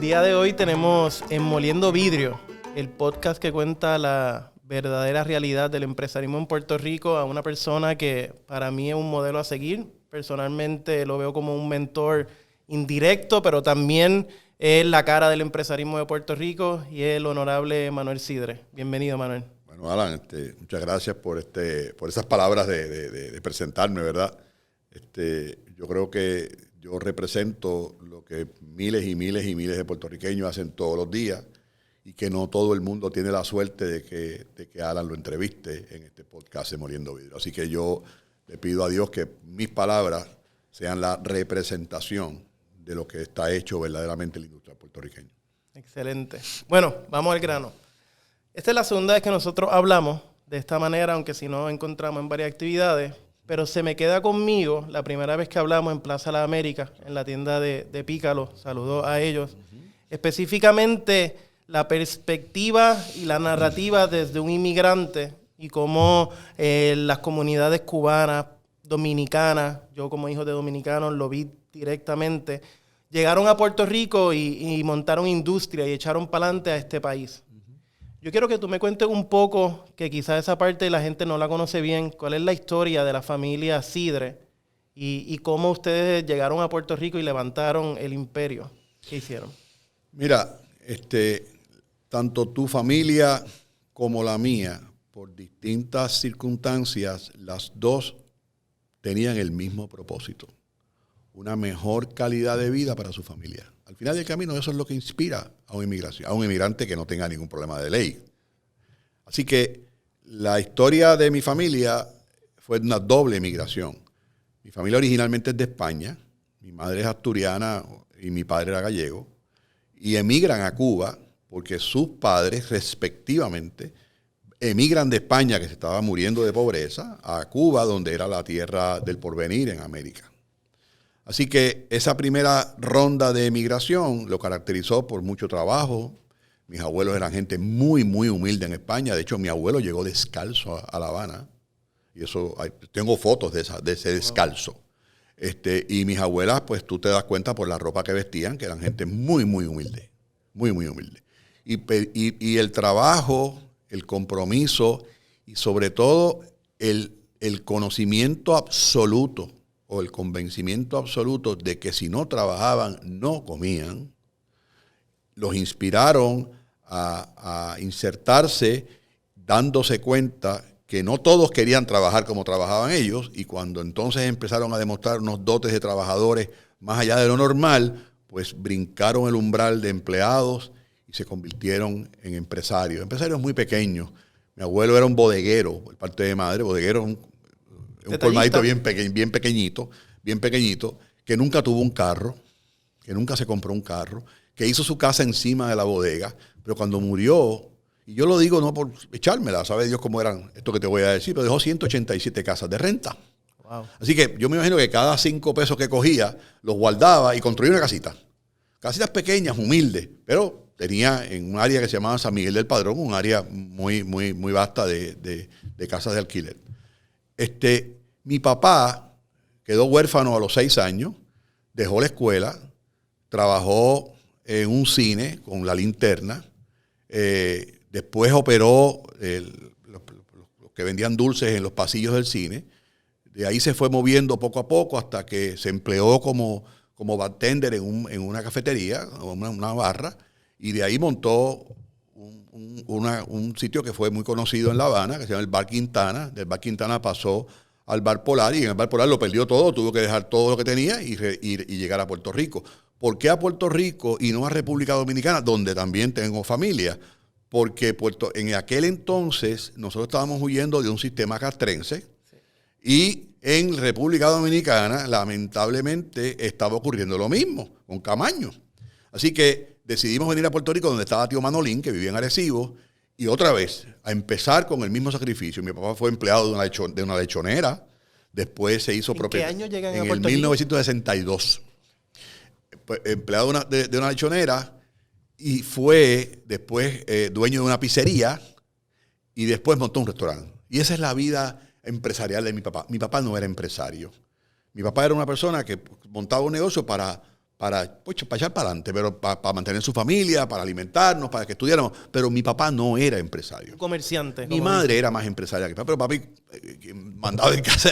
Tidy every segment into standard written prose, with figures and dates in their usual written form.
día de hoy tenemos en Moliendo Vidrio, el podcast que cuenta la verdadera realidad del empresarismo en Puerto Rico, a una persona que para mí es un modelo a seguir. Personalmente lo veo como un mentor indirecto, pero también es la cara del empresarismo de Puerto Rico y es el honorable Manuel Sidre. Bienvenido, Manuel. Bueno, Alan, muchas gracias por esas palabras de presentarme, ¿verdad? Yo creo que yo represento lo que miles y miles y miles de puertorriqueños hacen todos los días y que no todo el mundo tiene la suerte de que Alan lo entreviste en este podcast de Moliendo Vidrio. Así que yo le pido a Dios que mis palabras sean la representación de lo que está hecho verdaderamente en la industria puertorriqueña. Excelente. Bueno, vamos al grano. Esta es la segunda vez que nosotros hablamos de esta manera, aunque si no encontramos en varias actividades, pero se me queda conmigo la primera vez que hablamos en Plaza La América, en la tienda de Pícalo. Saludos a ellos. Específicamente la perspectiva y la narrativa desde un inmigrante y cómo las comunidades cubanas, dominicanas, yo como hijo de dominicanos lo vi directamente, llegaron a Puerto Rico y montaron industria y echaron para adelante a este país. Yo quiero que tú me cuentes un poco, que quizás esa parte la gente no la conoce bien, cuál es la historia de la familia Sidre y cómo ustedes llegaron a Puerto Rico y levantaron el imperio. ¿Qué hicieron? Mira, tanto tu familia como la mía, por distintas circunstancias, las dos tenían el mismo propósito: una mejor calidad de vida para su familia. Al final del camino, eso es lo que inspira a un inmigrante que no tenga ningún problema de ley. Así que la historia de mi familia fue una doble migración. Mi familia originalmente es de España, mi madre es asturiana y mi padre era gallego, y emigran a Cuba porque sus padres, respectivamente, emigran de España, que se estaba muriendo de pobreza, a Cuba, donde era la tierra del porvenir en América. Así que esa primera ronda de emigración lo caracterizó por mucho trabajo. Mis abuelos eran gente muy, muy humilde en España. De hecho, mi abuelo llegó descalzo a La Habana. Y eso, tengo fotos de ese descalzo. Y mis abuelas, pues tú te das cuenta por la ropa que vestían, que eran gente muy, muy humilde. Muy, muy humilde. Y el trabajo, el compromiso y sobre todo el conocimiento absoluto o el convencimiento absoluto de que si no trabajaban, no comían, los inspiraron a insertarse dándose cuenta que no todos querían trabajar como trabajaban ellos, y cuando entonces empezaron a demostrar unos dotes de trabajadores más allá de lo normal, pues brincaron el umbral de empleados y se convirtieron en empresarios muy pequeños. Mi abuelo era un bodeguero, por parte de madre, bodeguero, un colmadito bien pequeñito, que nunca tuvo un carro, que nunca se compró un carro, que hizo su casa encima de la bodega, pero cuando murió, y yo lo digo no por echármela, sabe Dios cómo eran esto que te voy a decir, pero dejó 187 casas de renta. Wow. Así que yo me imagino que cada 5 pesos que cogía, los guardaba y construía una casita. Casitas pequeñas, humildes, pero tenía en un área que se llamaba San Miguel del Padrón, un área muy, muy, muy vasta de casas de alquiler. Mi papá quedó huérfano a los 6 años, dejó la escuela, trabajó en un cine con La Linterna, después operó los que vendían dulces en los pasillos del cine. De ahí se fue moviendo poco a poco hasta que se empleó como bartender en una cafetería, una barra, y de ahí montó un sitio que fue muy conocido en La Habana, que se llama el Bar Quintana. Del Bar Quintana pasó al Bar Polar, y en el Bar Polar lo perdió todo, tuvo que dejar todo lo que tenía y llegar a Puerto Rico. ¿Por qué a Puerto Rico y no a República Dominicana, donde también tengo familia? Porque en aquel entonces nosotros estábamos huyendo de un sistema castrense, sí, y en República Dominicana lamentablemente estaba ocurriendo lo mismo con Camaño. Así que decidimos venir a Puerto Rico, donde estaba tío Manolín, que vivía en Arecibo, y otra vez a empezar con el mismo sacrificio. Mi papá fue empleado de una lechonera, después se hizo propietario. ¿En qué año llegan a Puerto Rico? En 1962. Empleado de una lechonera, y fue después dueño de una pizzería, y después montó un restaurante. Y esa es la vida empresarial de mi papá. Mi papá no era empresario. Mi papá era una persona que montaba un negocio para pues, para echar para adelante, pero para mantener su familia, para alimentarnos, para que estudiáramos. Pero mi papá no era empresario. Un comerciante. Mi madre era más empresaria que papá, pero papi mandaba en casa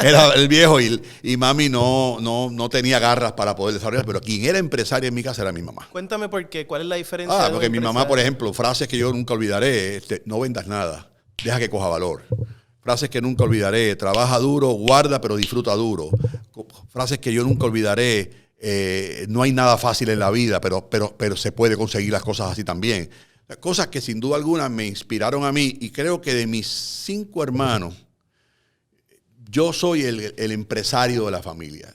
era el viejo y mami no tenía garras para poder desarrollar, pero quien era empresaria en mi casa era mi mamá. Cuéntame por qué, ¿cuál es la diferencia? Porque mi mamá, por ejemplo, frases que yo nunca olvidaré, no vendas nada, deja que coja valor. Frases que nunca olvidaré, trabaja duro, guarda pero disfruta duro. Frases que yo nunca olvidaré, no hay nada fácil en la vida, pero se puede conseguir las cosas así también. Cosas que sin duda alguna me inspiraron a mí, y creo que de mis 5 hermanos, yo soy el empresario de la familia.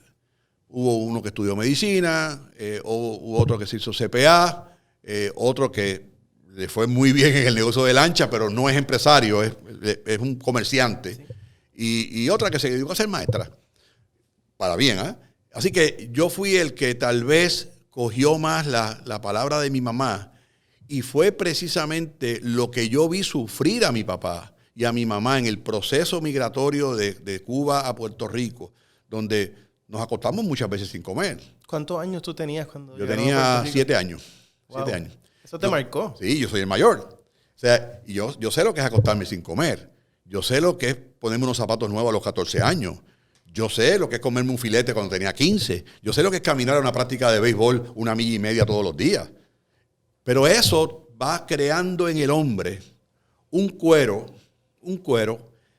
Hubo uno que estudió medicina, hubo otro que se hizo CPA, otro que le fue muy bien en el negocio de lancha, pero no es empresario, es un comerciante. Sí. Y otra que se dedicó a ser maestra. Para bien, ¿eh? Así que yo fui el que tal vez cogió más la palabra de mi mamá, y fue precisamente lo que yo vi sufrir a mi papá y a mi mamá en el proceso migratorio de Cuba a Puerto Rico, donde nos acostamos muchas veces sin comer. ¿Cuántos años tú tenías cuando yo tenía 7 años. Wow. 7 años. ¿Eso te marcó? Sí, yo soy el mayor. O sea, yo sé lo que es acostarme sin comer. Yo sé lo que es ponerme unos zapatos nuevos a los 14 años. Yo sé lo que es comerme un filete cuando tenía 15. Yo sé lo que es caminar a una práctica de béisbol 1 milla y media todos los días. Pero eso va creando en el hombre un cuero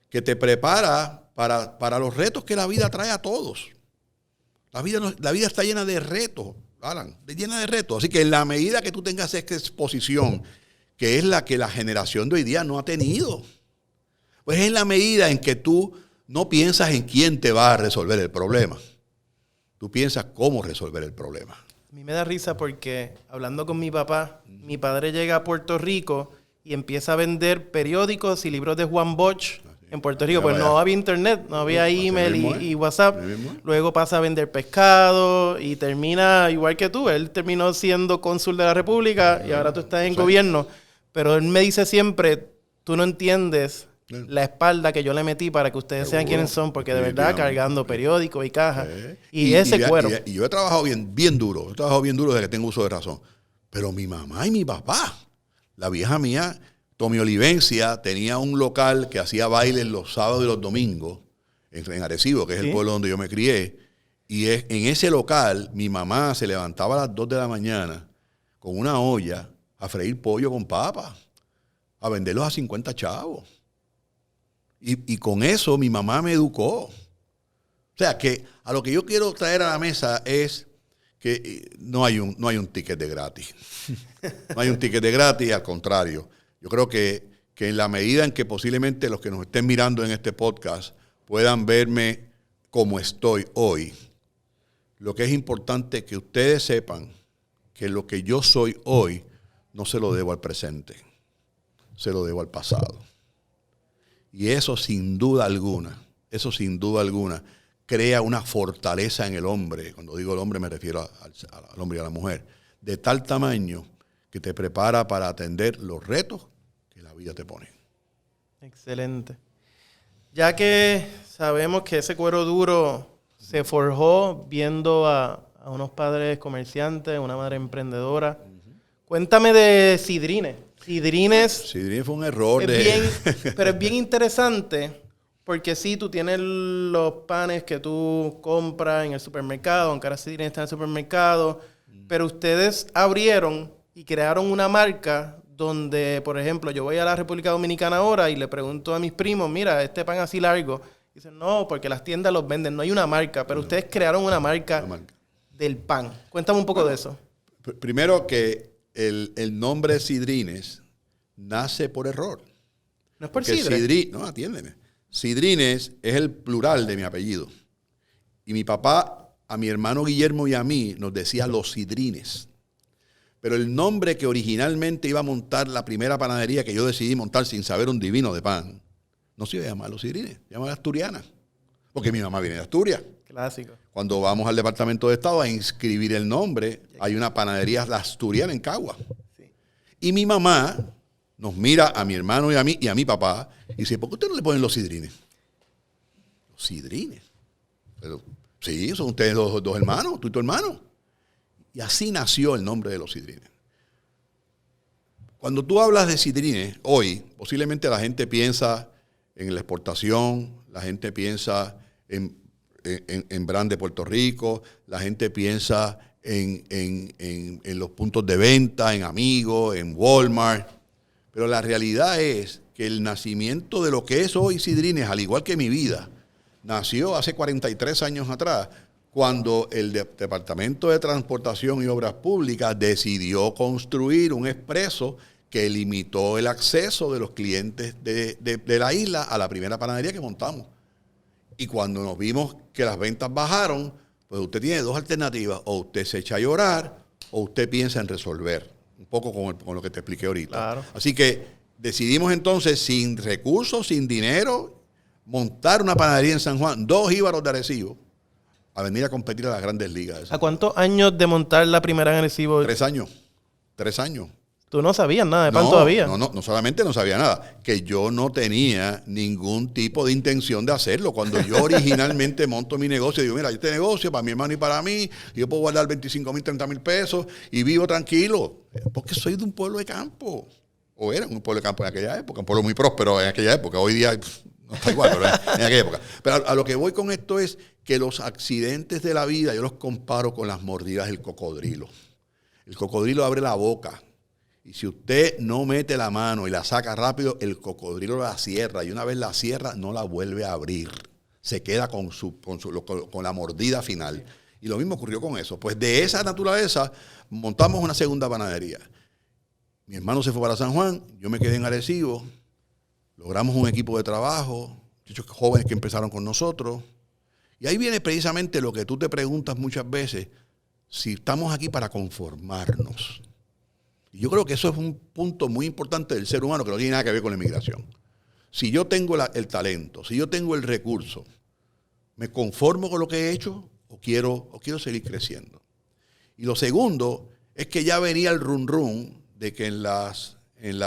que te prepara para los retos que la vida trae a todos. La vida está llena de retos, Alan, llena de retos. Así que en la medida que tú tengas esta exposición, que es la que la generación de hoy día no ha tenido, pues es en la medida en que tú no piensas en quién te va a resolver el problema. Tú piensas cómo resolver el problema. A mí me da risa porque, hablando con mi papá, mi padre llega a Puerto Rico y empieza a vender periódicos y libros de Juan Bosch en Puerto Rico. Pues no había internet, no había email y WhatsApp. Luego pasa a vender pescado y termina igual que tú. Él terminó siendo cónsul de la República y ahora tú estás en gobierno. Pero él me dice siempre, tú no entiendes la espalda que yo le metí para que ustedes sean quienes son, porque de verdad cargando periódicos y cajas y ese cuero. Y yo he trabajado bien duro, desde que tengo uso de razón. Pero mi mamá y mi papá, la vieja mía, Tommy Olivencia, tenía un local que hacía bailes los sábados y los domingos en Arecibo, que es el pueblo donde yo me crié. Y en ese local mi mamá se levantaba a las 2 de la mañana con una olla a freír pollo con papa, a venderlos a 50 chavos. Y con eso mi mamá me educó. O sea, que a lo que yo quiero traer a la mesa es que no hay un ticket de gratis. No hay un ticket de gratis, al contrario. Yo creo que en la medida en que posiblemente los que nos estén mirando en este podcast puedan verme como estoy hoy, lo que es importante es que ustedes sepan que lo que yo soy hoy no se lo debo al presente, se lo debo al pasado. Y eso sin duda alguna, crea una fortaleza en el hombre. Cuando digo el hombre me refiero al hombre y a la mujer. De tal tamaño que te prepara para atender los retos que la vida te pone. Excelente. Ya que sabemos que ese cuero duro se forjó viendo a unos padres comerciantes, una madre emprendedora. Cuéntame de Cidrines. Cidrines fue un error. Pero es bien interesante porque sí, tú tienes los panes que tú compras en el supermercado, aunque ahora Cidrines está en el supermercado, pero ustedes abrieron y crearon una marca donde, por ejemplo, yo voy a la República Dominicana ahora y le pregunto a mis primos, mira, este pan así largo. Dicen, no, porque las tiendas los venden, no hay una marca, pero ustedes crearon una marca del pan. Cuéntame un poco de eso. Primero que el nombre Cidrines nace por error. No es por sidre. No, atiéndeme. Cidrines es el plural de mi apellido. Y mi papá, a mi hermano Guillermo y a mí, nos decía los Cidrines. Pero el nombre que originalmente iba a montar la primera panadería que yo decidí montar sin saber un divino de pan, no se iba a llamar Los Cidrines, se llama Asturiana. Porque mi mamá viene de Asturias. Clásico. Cuando vamos al Departamento de Estado a inscribir el nombre, hay una panadería asturiana en Cagua. Sí. Y mi mamá nos mira a mi hermano y a mí y a mi papá y dice, ¿por qué ustedes no le ponen Los Cidrines? Los Cidrines. Pero sí, son ustedes dos hermanos, tú y tu hermano. Y así nació el nombre de los sidrines. Cuando tú hablas de sidrines, hoy posiblemente la gente piensa en la exportación, la gente piensa en brand de Puerto Rico, la gente piensa en los puntos de venta, en Amigos, en Walmart. Pero la realidad es que el nacimiento de lo que es hoy Sidrines, al igual que mi vida, nació hace 43 años atrás, cuando el Departamento de Transportación y Obras Públicas decidió construir un expreso que limitó el acceso de los clientes de la isla a la primera panadería que montamos. Y cuando nos vimos que las ventas bajaron, pues usted tiene dos alternativas: o usted se echa a llorar o usted piensa en resolver, un poco con lo que te expliqué ahorita. Claro. Así que decidimos entonces, sin recursos, sin dinero, montar una panadería en San Juan, 2 jíbaros de Arecibo, a venir a competir a las grandes ligas. ¿A cuántos años de montar la primera en Arecibo? 3 años. 3 años. Tú no sabías nada de pan todavía. No solamente no sabía nada, que yo no tenía ningún tipo de intención de hacerlo. Cuando yo originalmente monto mi negocio, digo, mira, este negocio para mi hermano y para mí, yo puedo guardar 25,000, 30,000 pesos y vivo tranquilo, porque soy de un pueblo de campo. O era un pueblo de campo en aquella época, un pueblo muy próspero en aquella época. Hoy día no está igual, pero en aquella época. Pero a lo que voy con esto es que los accidentes de la vida yo los comparo con las mordidas del cocodrilo. El cocodrilo abre la boca. Y si usted no mete la mano y la saca rápido, el cocodrilo la cierra. Y una vez la cierra, no la vuelve a abrir. Se queda con la mordida final. Y lo mismo ocurrió con eso. Pues de esa naturaleza montamos una segunda panadería. Mi hermano se fue para San Juan, yo me quedé en Arecibo. Logramos un equipo de trabajo, muchos jóvenes que empezaron con nosotros. Y ahí viene precisamente lo que tú te preguntas muchas veces, si estamos aquí para conformarnos. Y yo creo que eso es un punto muy importante del ser humano que no tiene nada que ver con la inmigración. Si yo tengo el talento, si yo tengo el recurso, ¿me conformo con lo que he hecho o quiero seguir creciendo? Y lo segundo es que ya venía el run de que en las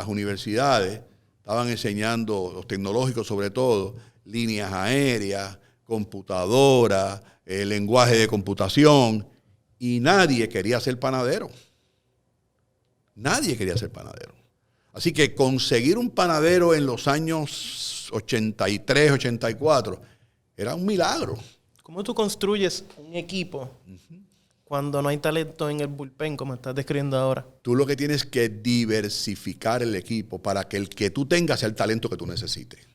universidades estaban enseñando, los tecnológicos sobre todo, líneas aéreas, computadoras, lenguaje de computación, y nadie quería ser panadero. Nadie quería ser panadero. Así que conseguir un panadero en los años 83, 84 era un milagro. ¿Cómo tú construyes un equipo cuando no hay talento en el bullpen, como estás describiendo ahora? Tú lo que tienes que diversificar el equipo para que el que tú tengas sea el talento que tú necesites.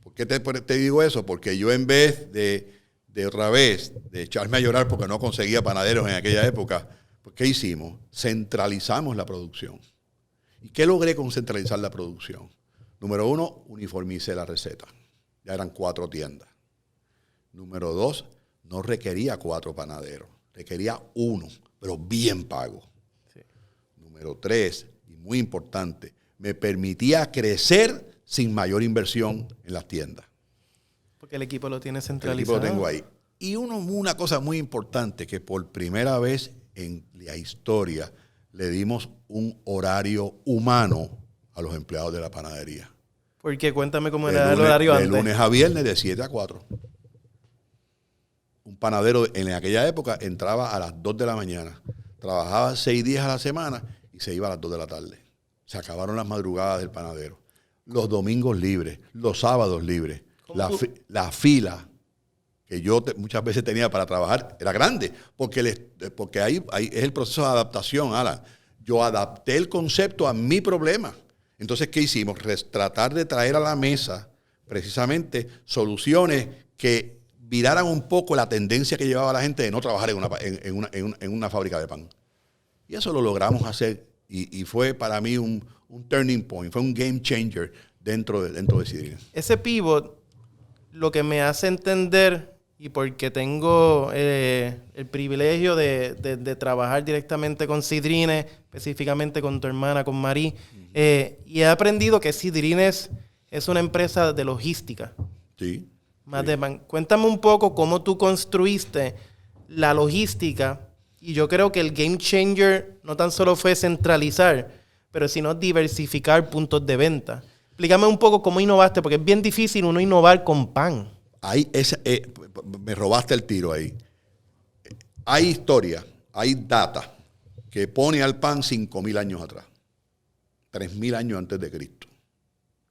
¿Por qué te digo eso? Porque yo, en vez de otra vez de echarme a llorar porque no conseguía panaderos en aquella época, ¿qué hicimos? Centralizamos la producción. ¿Y qué logré con centralizar la producción? Número 1, uniformicé la receta. Ya eran 4 tiendas. Número 2, no requería 4 panaderos. Requería 1, pero bien pago. Sí. Número 3, y muy importante, me permitía crecer sin mayor inversión en las tiendas. Porque el equipo lo tiene centralizado. El equipo lo tengo ahí. Y una cosa muy importante, que por primera vez en la historia le dimos un horario humano a los empleados de la panadería. ¿Por qué? Cuéntame cómo era el horario antes. De lunes a viernes, de 7 a 4. Un panadero en aquella época entraba a las 2 de la mañana, trabajaba 6 días a la semana y se iba a las 2 de la tarde. Se acabaron las madrugadas del panadero. Los domingos libres, los sábados libres. La fila que yo muchas veces tenía para trabajar era grande, porque ahí es el proceso de adaptación, Alan. Yo adapté el concepto a mi problema. Entonces, ¿qué hicimos? Tratar de traer a la mesa precisamente soluciones que viraran un poco la tendencia que llevaba la gente de no trabajar en una fábrica de pan. Y eso lo logramos hacer, y fue para mí un turning point, fue un game changer dentro de Sidrines. Ese pivot, lo que me hace entender, y porque tengo el privilegio de trabajar directamente con Sidrines, específicamente con tu hermana, con Marí, y he aprendido que Sidrines es una empresa de logística. Sí. Más de pan. Cuéntame un poco cómo tú construiste la logística, y yo creo que el game changer no tan solo fue centralizar, pero sino diversificar puntos de venta. Explícame un poco cómo innovaste, porque es bien difícil uno innovar con pan. Ahí me robaste el tiro ahí. Hay historia, hay data que pone al pan 5.000 años atrás, 3.000 años antes de Cristo.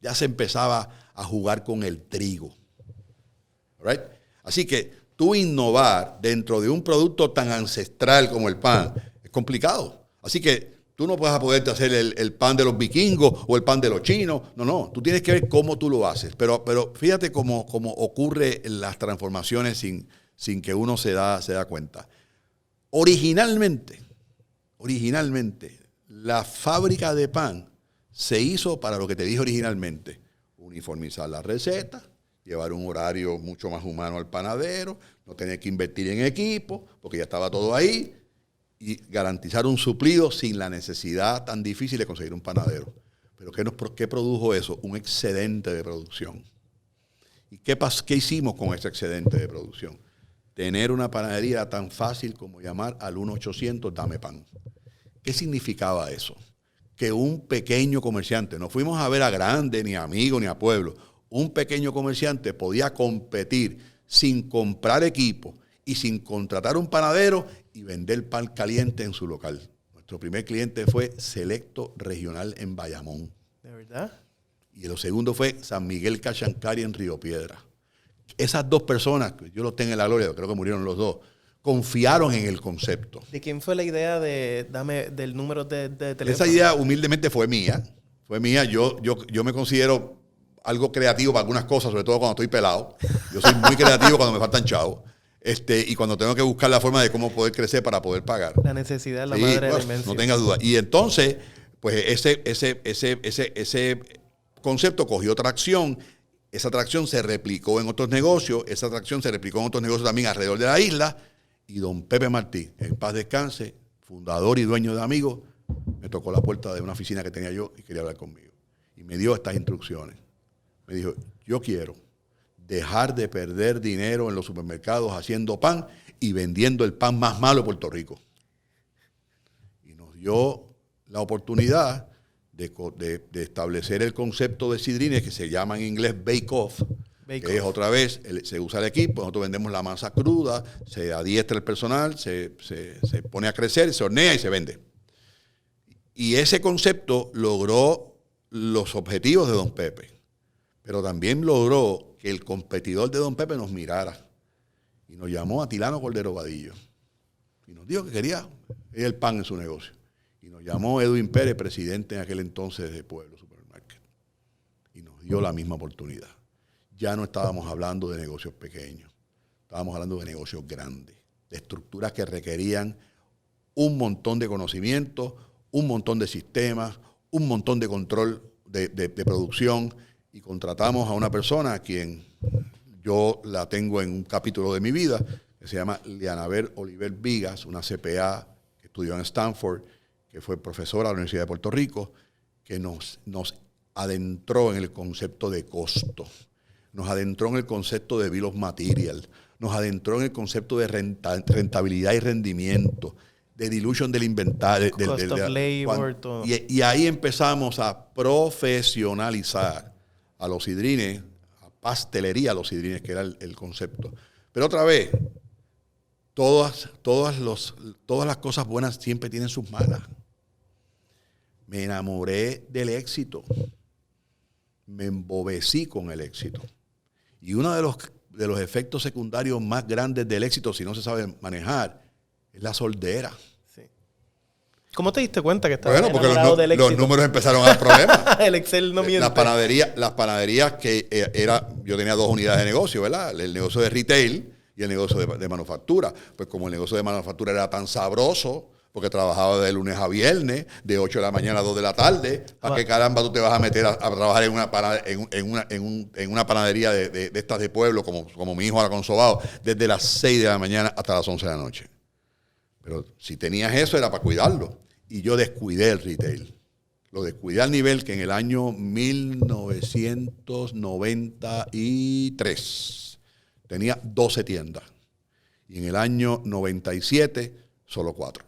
Ya se empezaba a jugar con el trigo. Right? Así que tú innovar dentro de un producto tan ancestral como el pan es complicado. Así que tú no vas a poderte hacer el pan de los vikingos o el pan de los chinos. No. Tú tienes que ver cómo tú lo haces. Pero fíjate cómo ocurre las transformaciones sin que uno se da cuenta. Originalmente, la fábrica de pan se hizo para lo que te dije originalmente. Uniformizar la receta, llevar un horario mucho más humano al panadero, no tener que invertir en equipo, porque ya estaba todo ahí, y garantizar un suplido sin la necesidad tan difícil de conseguir un panadero. Pero ¿qué produjo eso? Un excedente de producción. ¿Y qué hicimos con ese excedente de producción? Tener una panadería tan fácil como llamar al 1-800 dame pan. ¿Qué significaba eso? Que un pequeño comerciante, no fuimos a ver a grande, ni a amigo, ni a pueblo, un pequeño comerciante podía competir sin comprar equipo y sin contratar un panadero y vender pan caliente en su local. Nuestro primer cliente fue Selecto Regional en Bayamón. ¿De verdad? Y el segundo fue San Miguel Cachancari en Río Piedra. Esas dos personas, yo los tengo en la gloria, creo que murieron los dos, confiaron en el concepto. ¿De quién fue la idea del número de teléfono? Esa idea humildemente fue mía. Yo me considero algo creativo para algunas cosas, sobre todo cuando estoy pelado. Yo soy muy creativo cuando me faltan chavos. Y cuando tengo que buscar la forma de cómo poder crecer para poder pagar. La necesidad es la madre de la invención. No tengas duda. Y entonces, pues ese concepto cogió tracción. Esa tracción se replicó en otros negocios. Esa tracción se replicó en otros negocios también alrededor de la isla. Y don Pepe Martí, en paz descanse, fundador y dueño de Amigos, me tocó la puerta de una oficina que tenía yo y quería hablar conmigo. Y me dio estas instrucciones. Me dijo, yo quiero dejar de perder dinero en los supermercados haciendo pan y vendiendo el pan más malo de Puerto Rico. Y nos dio la oportunidad de establecer el concepto de sidrines que se llama en inglés bake-off. Que es otra vez, se usa el equipo, nosotros vendemos la masa cruda, se adiestra el personal, se pone a crecer, se hornea y se vende. Y ese concepto logró los objetivos de don Pepe, pero también logró que el competidor de don Pepe nos mirara y nos llamó a Tilano Cordero Vadillo y nos dijo que quería el pan en su negocio. Y nos llamó Edwin Pérez, presidente en aquel entonces de Pueblo Supermarket, y nos dio la misma oportunidad. Ya no estábamos hablando de negocios pequeños, estábamos hablando de negocios grandes, de estructuras que requerían un montón de conocimiento, un montón de sistemas, un montón de control de producción, y contratamos a una persona a quien yo la tengo en un capítulo de mi vida, que se llama Lianabel Oliver Vigas, una CPA que estudió en Stanford, que fue profesora de la Universidad de Puerto Rico, que nos adentró en el concepto de costo. Nos adentró en el concepto de bill of material, nos adentró en el concepto de rentabilidad y rendimiento, de dilution del inventario. Cost of labor, todo. Y ahí empezamos a profesionalizar a los sidrines, a pastelería a los sidrines, que era el concepto. Pero otra vez, todas las cosas buenas siempre tienen sus malas. Me enamoré del éxito. Me embobecí con el éxito. Y uno de los efectos secundarios más grandes del éxito, si no se sabe manejar, es la soldera. Sí. ¿Cómo te diste cuenta que estabas enamorado del éxito? Los números empezaron a dar problemas. El Excel no miente. Las panaderías que yo tenía 2 unidades de negocio, ¿verdad? El negocio de retail y el negocio de manufactura. Pues como el negocio de manufactura era tan sabroso, porque trabajaba de lunes a viernes, de 8 de la mañana a 2 de la tarde. ¿Para qué caramba tú te vas a meter a trabajar en una panadería de estas de pueblo, como mi hijo ahora con Sobao, desde las 6 de la mañana hasta las 11 de la noche? Pero si tenías eso era para cuidarlo. Y yo descuidé el retail. Lo descuidé al nivel que en el año 1993 tenía 12 tiendas. Y en el año 97 solo 4.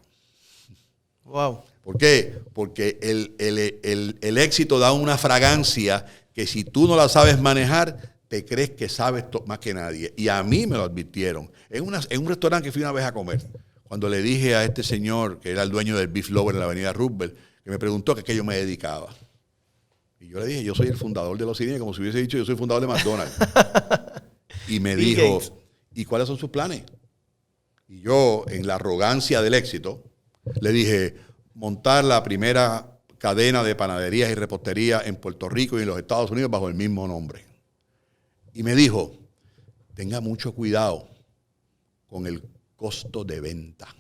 Wow. ¿Por qué? Porque el éxito da una fragancia que si tú no la sabes manejar, te crees que sabes más que nadie. Y a mí me lo advirtieron. En un restaurante que fui una vez a comer, cuando le dije a este señor, que era el dueño del Beef Lover en la avenida Roosevelt, que me preguntó a qué yo me dedicaba. Y yo le dije, yo soy el fundador de los cines, como si hubiese dicho, yo soy el fundador de McDonald's. Y me dijo, ¿y cuáles son sus planes? Y yo, en la arrogancia del éxito, le dije, montar la primera cadena de panaderías y reposterías en Puerto Rico y en los Estados Unidos bajo el mismo nombre. Y me dijo, tenga mucho cuidado con el costo de venta,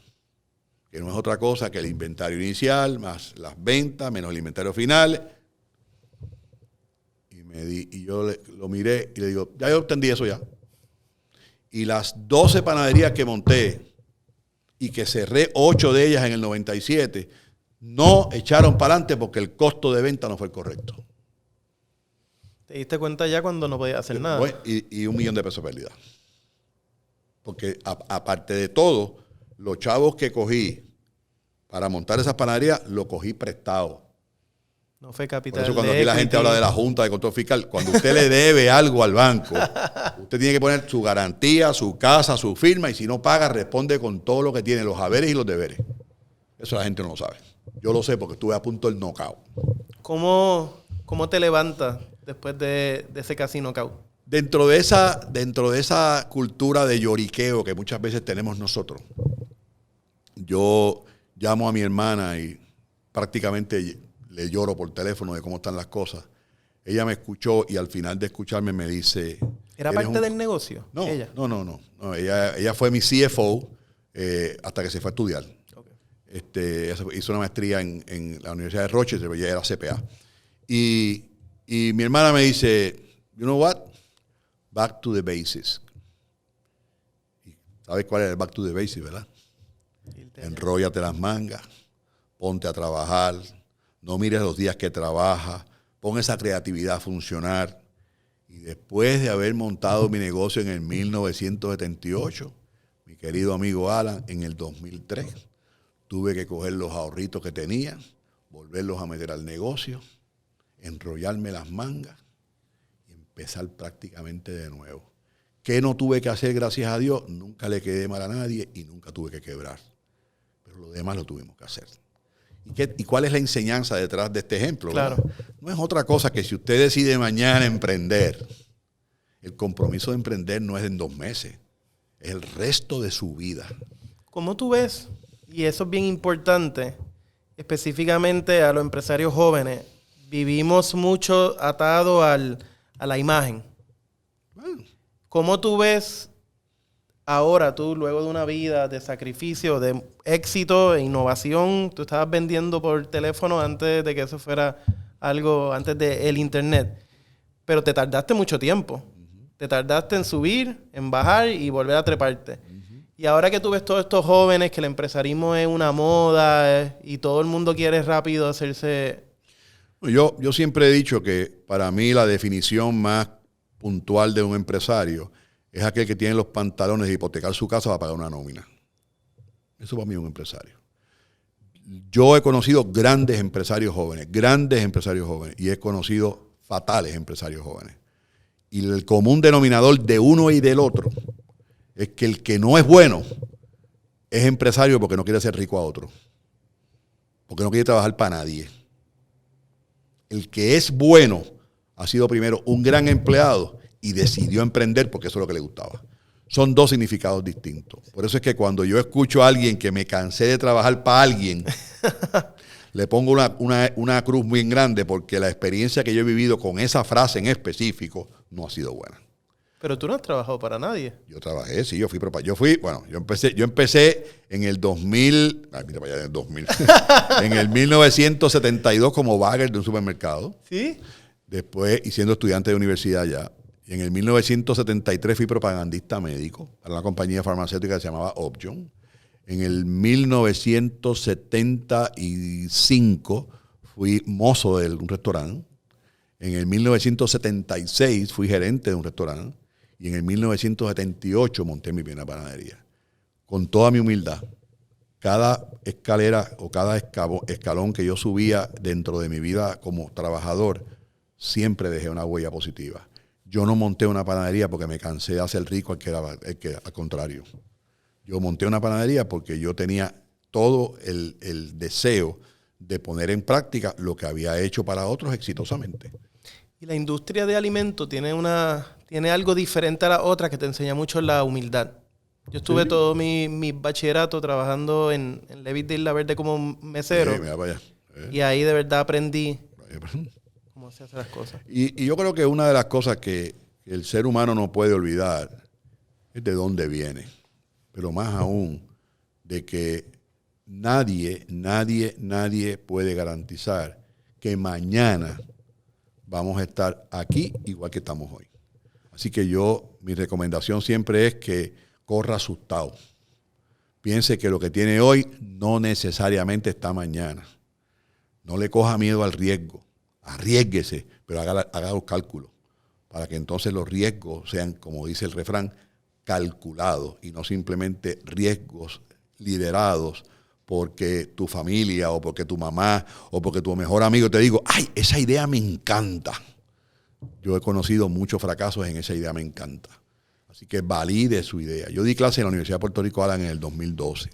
que no es otra cosa que el inventario inicial, más las ventas, menos el inventario final. Y yo lo miré y le digo, ya yo entendí eso ya. Y las 12 panaderías que monté y que cerré 8 de ellas en el 97, no echaron para adelante porque el costo de venta no fue el correcto. ¿Te diste cuenta ya cuando no podías hacer nada? Y $1 millón de pesos de pérdida. Porque aparte de todo, los chavos que cogí para montar esas panaderías, lo cogí prestado. No fue capital. Por eso cuando aquí la gente habla de la Junta de Control Fiscal, cuando usted le debe algo al banco, usted tiene que poner su garantía, su casa, su firma, y si no paga, responde con todo lo que tiene, los haberes y los deberes. Eso la gente no lo sabe. Yo lo sé porque estuve a punto del knockout. ¿Cómo te levantas después de ese casi knockout? Dentro de esa cultura de lloriqueo que muchas veces tenemos nosotros, yo llamo a mi hermana y prácticamente le lloro por teléfono de cómo están las cosas. Ella me escuchó y al final de escucharme me dice... ¿Era parte del negocio? No, ella. No. Ella fue mi CFO hasta que se fue a estudiar. Okay. Hizo una maestría en la Universidad de Rochester, pero ella era CPA. Y mi hermana me dice, you know what? Back to the basics. ¿Sabes cuál es el back to the basics, verdad? Enróllate las mangas, ponte a trabajar, no mires los días que trabajas, pon esa creatividad a funcionar. Y después de haber montado mi negocio en el 1978, mi querido amigo Alan, en el 2003, tuve que coger los ahorritos que tenía, volverlos a meter al negocio, enrollarme las mangas y empezar prácticamente de nuevo. ¿Qué no tuve que hacer, gracias a Dios? Nunca le quedé mal a nadie y nunca tuve que quebrar. Pero lo demás lo tuvimos que hacer. ¿Y cuál es la enseñanza detrás de este ejemplo? Claro. No es otra cosa que si usted decide mañana emprender, el compromiso de emprender no es en 2 meses, es el resto de su vida. ¿Cómo tú ves? Y eso es bien importante, específicamente a los empresarios jóvenes. Vivimos mucho atados a la imagen. Bueno. ¿Cómo tú ves ahora, tú, luego de una vida de sacrificio, de éxito e innovación? Tú estabas vendiendo por teléfono antes de que eso fuera algo, antes del internet. Pero te tardaste mucho tiempo. Uh-huh. Te tardaste en subir, en bajar y volver a treparte. Uh-huh. Y ahora que tú ves todos estos jóvenes, que el empresarismo es una moda y todo el mundo quiere rápido hacerse... Yo siempre he dicho que para mí la definición más puntual de un empresario es aquel que tiene los pantalones de hipotecar su casa para pagar una nómina. Eso para mí es un empresario. Yo he conocido grandes empresarios jóvenes, y he conocido fatales empresarios jóvenes. Y el común denominador de uno y del otro es que el que no es bueno es empresario porque no quiere ser rico a otro, porque no quiere trabajar para nadie. El que es bueno ha sido primero un gran empleado y decidió emprender porque eso es lo que le gustaba. Son 2 significados distintos. Por eso es que cuando yo escucho a alguien que me cansé de trabajar para alguien, le pongo una cruz muy grande porque la experiencia que yo he vivido con esa frase en específico no ha sido buena. Pero tú no has trabajado para nadie. Yo trabajé, sí, yo empecé en el 2000, mira para allá, en el 2000, en el 1972 como bagger de un supermercado. ¿Sí? Después, y siendo estudiante de universidad ya, y en el 1973 fui propagandista médico para una compañía farmacéutica que se llamaba Option. En el 1975 fui mozo de un restaurante. En el 1976 fui gerente de un restaurante. Y en el 1978 monté mi primera panadería. Con toda mi humildad, cada escalera o cada escalón que yo subía dentro de mi vida como trabajador, siempre dejé una huella positiva. Yo no monté una panadería porque me cansé de hacer rico al contrario. Yo monté una panadería porque yo tenía todo el deseo de poner en práctica lo que había hecho para otros exitosamente. Y la industria de alimentos tiene algo diferente a la otra que te enseña mucho la humildad. Yo estuve todo mi bachillerato trabajando en Levi's de Isla Verde como mesero. Mira para allá. Y ahí de verdad aprendí cómo se hacen las cosas. Y yo creo que una de las cosas que el ser humano no puede olvidar es de dónde viene. Pero más aún, de que nadie puede garantizar que mañana vamos a estar aquí igual que estamos hoy. Así que mi recomendación siempre es que corra asustado. Piense que lo que tiene hoy no necesariamente está mañana. No le coja miedo al riesgo. Arriésguese, pero haga los cálculos para que entonces los riesgos sean, como dice el refrán, calculados y no simplemente riesgos liderados porque tu familia o porque tu mamá o porque tu mejor amigo te digo, ¡ay, esa idea me encanta! Yo he conocido muchos fracasos en esa idea, me encanta. Así que valide su idea. Yo di clase en la Universidad de Puerto Rico Alan en el 2012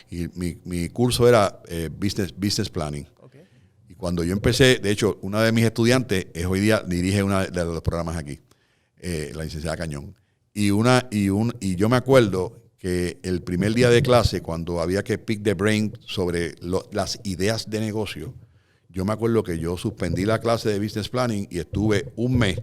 y mi curso era Business Planning. Okay. Y cuando yo empecé, de hecho, una de mis estudiantes hoy día dirige uno de los programas aquí, la licenciada Cañón. Y yo me acuerdo que el primer día de clase, cuando había que pick the brain sobre las ideas de negocio, yo me acuerdo que yo suspendí la clase de Business Planning y estuve un mes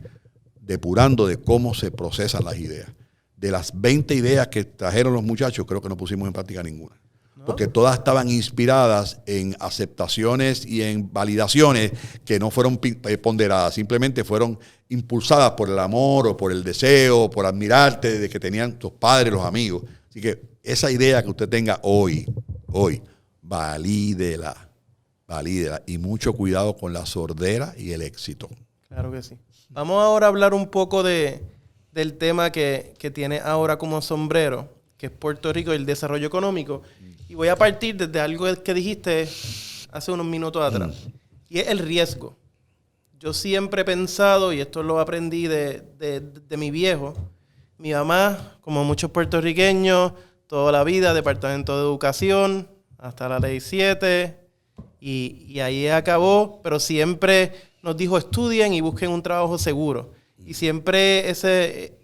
depurando de cómo se procesan las ideas. De las 20 ideas que trajeron los muchachos, creo que no pusimos en práctica ninguna. Porque todas estaban inspiradas en aceptaciones y en validaciones que no fueron ponderadas, simplemente fueron impulsadas por el amor o por el deseo, por admirarte de que tenían tus padres, los amigos. Así que esa idea que usted tenga hoy, valídela. Y mucho cuidado con la sordera y el éxito. Claro que sí. Vamos ahora a hablar un poco del tema que tiene ahora como sombrero, que es Puerto Rico y el desarrollo económico. Y voy a partir desde algo que dijiste hace unos minutos atrás. Y es el riesgo. Yo siempre he pensado, y esto lo aprendí de mi viejo, mi mamá, como muchos puertorriqueños, toda la vida, Departamento de Educación, hasta la Ley 7, y ahí acabó, pero siempre nos dijo estudien y busquen un trabajo seguro. Y siempre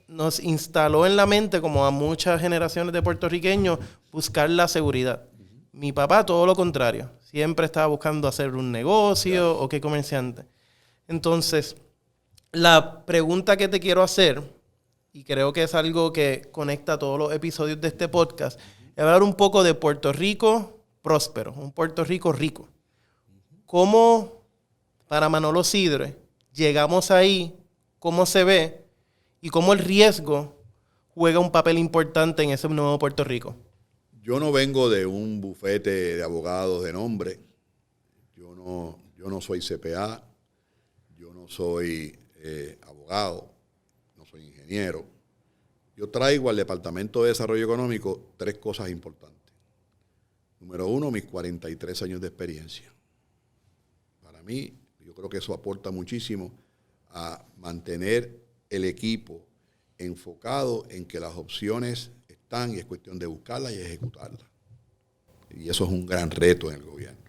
nos instaló en la mente, como a muchas generaciones de puertorriqueños, buscar la seguridad. Mi papá, todo lo contrario. Siempre estaba buscando hacer un negocio o qué comerciante. Entonces, la pregunta que te quiero hacer, y creo que es algo que conecta todos los episodios de este podcast, es hablar un poco de Puerto Rico próspero, un Puerto Rico rico. ¿Cómo, para Manolo Sidre, llegamos ahí? ¿Cómo se ve? Y cómo el riesgo juega un papel importante en ese nuevo Puerto Rico. Yo no vengo de un bufete de abogados de nombre. Yo no soy CPA. Yo no soy abogado. No soy ingeniero. Yo traigo al Departamento de Desarrollo Económico 3 cosas importantes. Número 1, mis 43 años de experiencia. Para mí, yo creo que eso aporta muchísimo a mantener el equipo enfocado en que las opciones están y es cuestión de buscarlas y ejecutarlas. Y eso es un gran reto en el gobierno.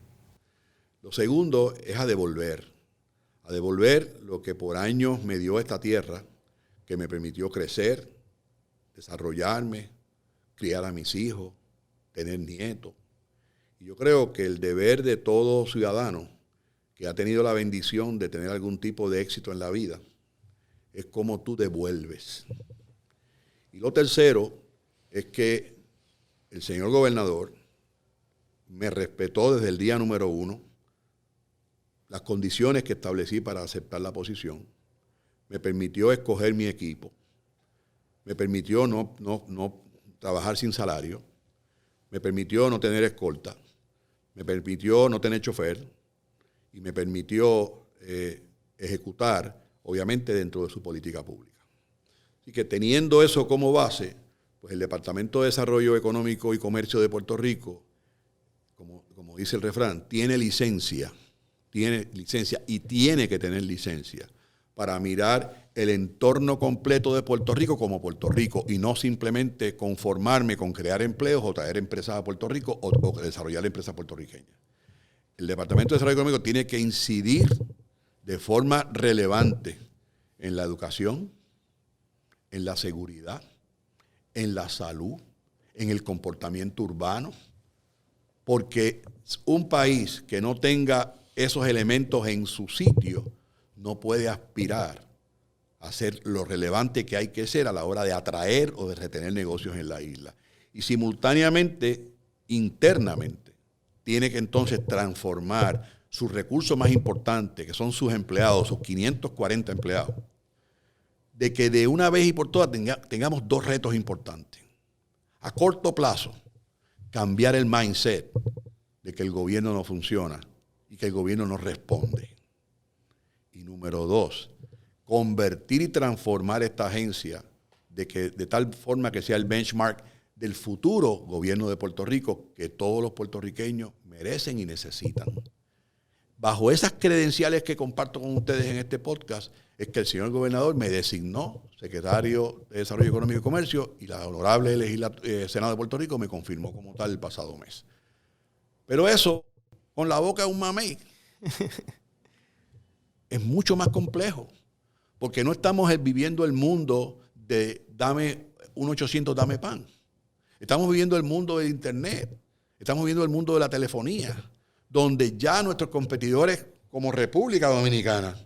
Lo segundo es a devolver lo que por años me dio esta tierra, que me permitió crecer, desarrollarme, criar a mis hijos, tener nietos. Y yo creo que el deber de todo ciudadano que ha tenido la bendición de tener algún tipo de éxito en la vida es cómo tú devuelves. Y lo tercero es que el señor gobernador me respetó desde el día número 1, las condiciones que establecí para aceptar la posición, me permitió escoger mi equipo, me permitió no trabajar sin salario, me permitió no tener escolta, me permitió no tener chofer y me permitió ejecutar, obviamente, dentro de su política pública. Así que teniendo eso como base, pues el Departamento de Desarrollo Económico y Comercio de Puerto Rico, como dice el refrán, tiene licencia y tiene que tener licencia para mirar el entorno completo de Puerto Rico como Puerto Rico y no simplemente conformarme con crear empleos o traer empresas a Puerto Rico o desarrollar empresas puertorriqueñas. El Departamento de Desarrollo Económico tiene que incidir de forma relevante en la educación, en la seguridad, en la salud, en el comportamiento urbano, porque un país que no tenga esos elementos en su sitio no puede aspirar a ser lo relevante que hay que ser a la hora de atraer o de retener negocios en la isla. Y simultáneamente, internamente, tiene que entonces transformar sus recursos más importantes, que son sus empleados, sus 540 empleados, de que de una vez y por todas tengamos dos retos importantes. A corto plazo, cambiar el mindset de que el gobierno no funciona y que el gobierno no responde. Y número dos, convertir y transformar esta agencia de tal forma que sea el benchmark del futuro gobierno de Puerto Rico que todos los puertorriqueños merecen y necesitan. Bajo esas credenciales que comparto con ustedes en este podcast, es que el señor gobernador me designó secretario de Desarrollo Económico y Comercio y la honorable Senado de Puerto Rico me confirmó como tal el pasado mes. Pero eso, con la boca de un mamey, es mucho más complejo, porque no estamos viviendo el mundo de dame un 800, dame pan. Estamos viviendo el mundo del Internet, estamos viviendo el mundo de la telefonía, donde ya nuestros competidores como República Dominicana,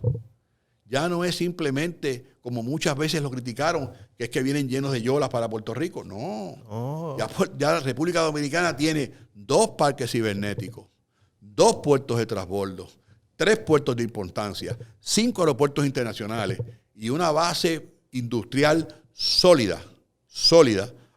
ya no es simplemente, como muchas veces lo criticaron, que es que vienen llenos de yolas para Puerto Rico. No. Ya la República Dominicana tiene 2 parques cibernéticos, 2 puertos de transbordo, 3 puertos de importancia, 5 aeropuertos internacionales y una base industrial sólida,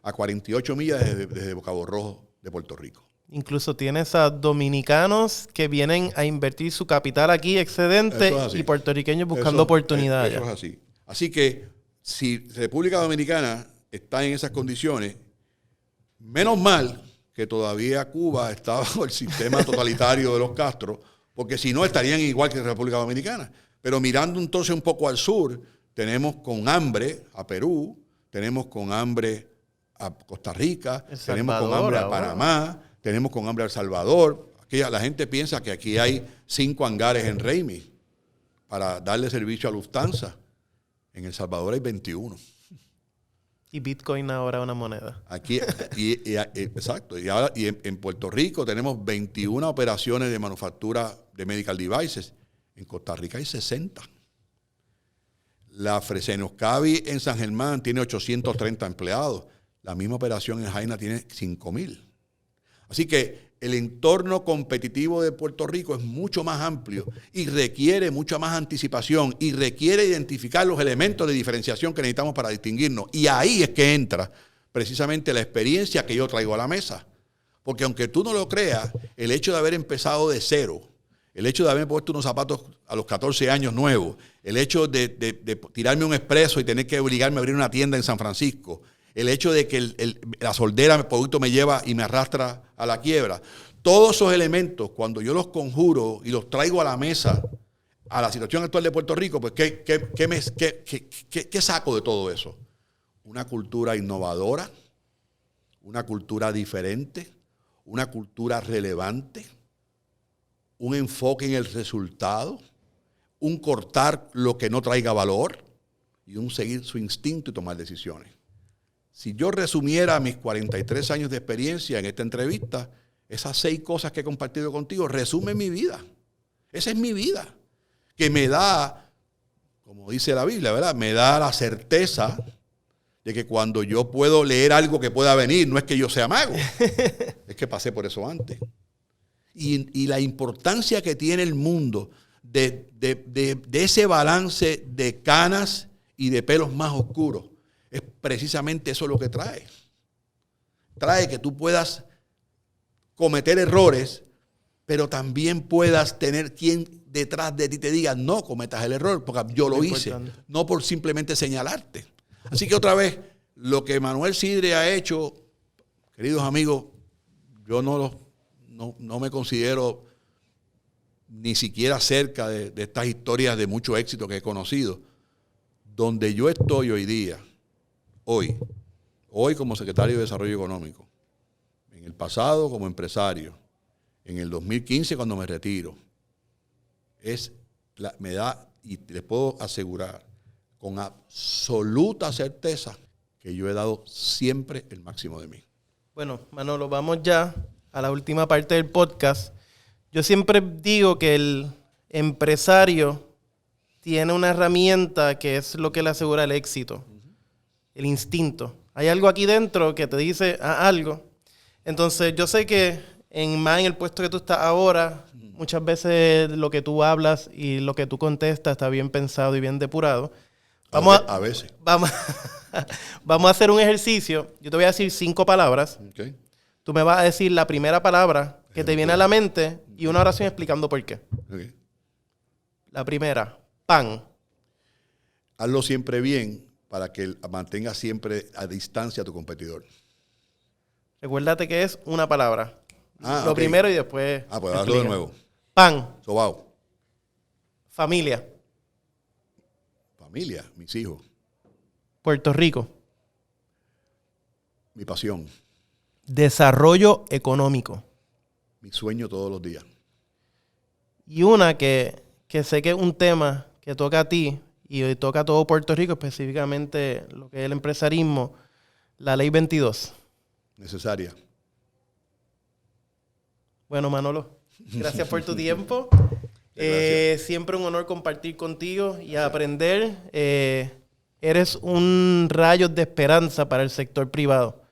a 48 millas desde Cabo Rojo de Puerto Rico. Incluso tienes a dominicanos que vienen a invertir su capital aquí excedente y puertorriqueños buscando oportunidades. Eso es así. Así que si República Dominicana está en esas condiciones, menos mal que todavía Cuba está bajo el sistema totalitario de los Castro, porque si no estarían igual que República Dominicana. Pero mirando entonces un poco al sur, tenemos con hambre a Perú, tenemos con hambre a Costa Rica, tenemos con hambre a Panamá, tenemos con hambre a El Salvador. Aquí la gente piensa que aquí hay 5 hangares en Raimi para darle servicio a Lufthansa. En El Salvador hay 21. Y Bitcoin ahora es una moneda. Aquí, exacto. Y ahora en Puerto Rico tenemos 21 operaciones de manufactura de medical devices. En Costa Rica hay 60. La Fresenoscavi en San Germán tiene 830 empleados. La misma operación en Jaina tiene 5,000. Así que el entorno competitivo de Puerto Rico es mucho más amplio y requiere mucha más anticipación y requiere identificar los elementos de diferenciación que necesitamos para distinguirnos. Y ahí es que entra precisamente la experiencia que yo traigo a la mesa. Porque aunque tú no lo creas, el hecho de haber empezado de cero, el hecho de haber puesto unos zapatos a los 14 años nuevos, el hecho de tirarme un expreso y tener que obligarme a abrir una tienda en San Francisco, el hecho de que la soldera el producto me lleva y me arrastra a la quiebra. Todos esos elementos, cuando yo los conjuro y los traigo a la mesa, a la situación actual de Puerto Rico, pues ¿qué saco de todo eso? Una cultura innovadora, una cultura diferente, una cultura relevante, un enfoque en el resultado, un cortar lo que no traiga valor y un seguir su instinto y tomar decisiones. Si yo resumiera mis 43 años de experiencia en esta entrevista, esas 6 cosas que he compartido contigo resumen mi vida. Esa es mi vida, que me da, como dice la Biblia, ¿verdad? Me da la certeza de que cuando yo puedo leer algo que pueda venir, no es que yo sea mago, es que pasé por eso antes. Y la importancia que tiene el mundo de ese balance de canas y de pelos más oscuros, es precisamente eso lo que trae. Trae que tú puedas cometer errores, pero también puedas tener quien detrás de ti te diga, no cometas el error, porque yo lo hice, no por simplemente señalarte. Así que otra vez, lo que Manuel Sidre ha hecho, queridos amigos, yo no me considero ni siquiera cerca de estas historias de mucho éxito que he conocido. donde yo estoy hoy día, hoy como secretario de Desarrollo Económico, en el pasado como empresario, en el 2015 cuando me retiro, me da, y les puedo asegurar con absoluta certeza que yo he dado siempre el máximo de mí. Bueno, Manolo, vamos ya a la última parte del podcast. Yo siempre digo que el empresario tiene una herramienta que es lo que le asegura el éxito, el instinto. Hay algo aquí dentro que te dice algo. Entonces, yo sé que en el puesto que tú estás ahora, muchas veces lo que tú hablas y lo que tú contestas está bien pensado y bien depurado. A veces. Vamos a hacer un ejercicio. Yo te voy a decir 5 palabras. Okay. Tú me vas a decir la primera palabra que te viene a la mente y una oración explicando por qué. Okay. La primera, pan. Hazlo siempre bien para que mantenga siempre a distancia a tu competidor. Recuérdate que es una palabra. Lo okay. primero y después. Pues hazlo de nuevo. Pan. Sobao. Familia. Familia, mis hijos. Puerto Rico. Mi pasión. Desarrollo económico. Mi sueño todos los días. Y una que sé que es un tema que toca a ti y toca a todo Puerto Rico, específicamente lo que es el empresarismo, la Ley 22. Necesaria. Bueno, Manolo, gracias por tu tiempo. Siempre un honor compartir contigo y aprender. Eres un rayo de esperanza para el sector privado.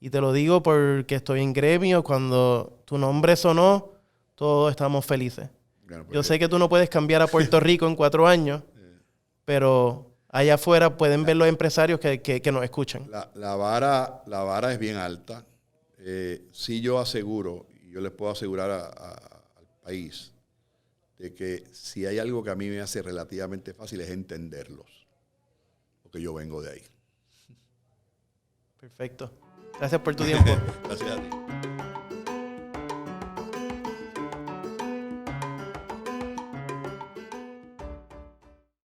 Y te lo digo porque estoy en gremio. Cuando tu nombre sonó, todos estamos felices. Bueno, pues yo sé que tú no puedes cambiar a Puerto Rico en 4 años, pero allá afuera pueden ver los empresarios que nos escuchan. La vara es bien alta. Sí, yo aseguro, y yo les puedo asegurar al país, de que si hay algo que a mí me hace relativamente fácil es entenderlos, porque yo vengo de ahí. Perfecto. Gracias por tu tiempo. Gracias a ti.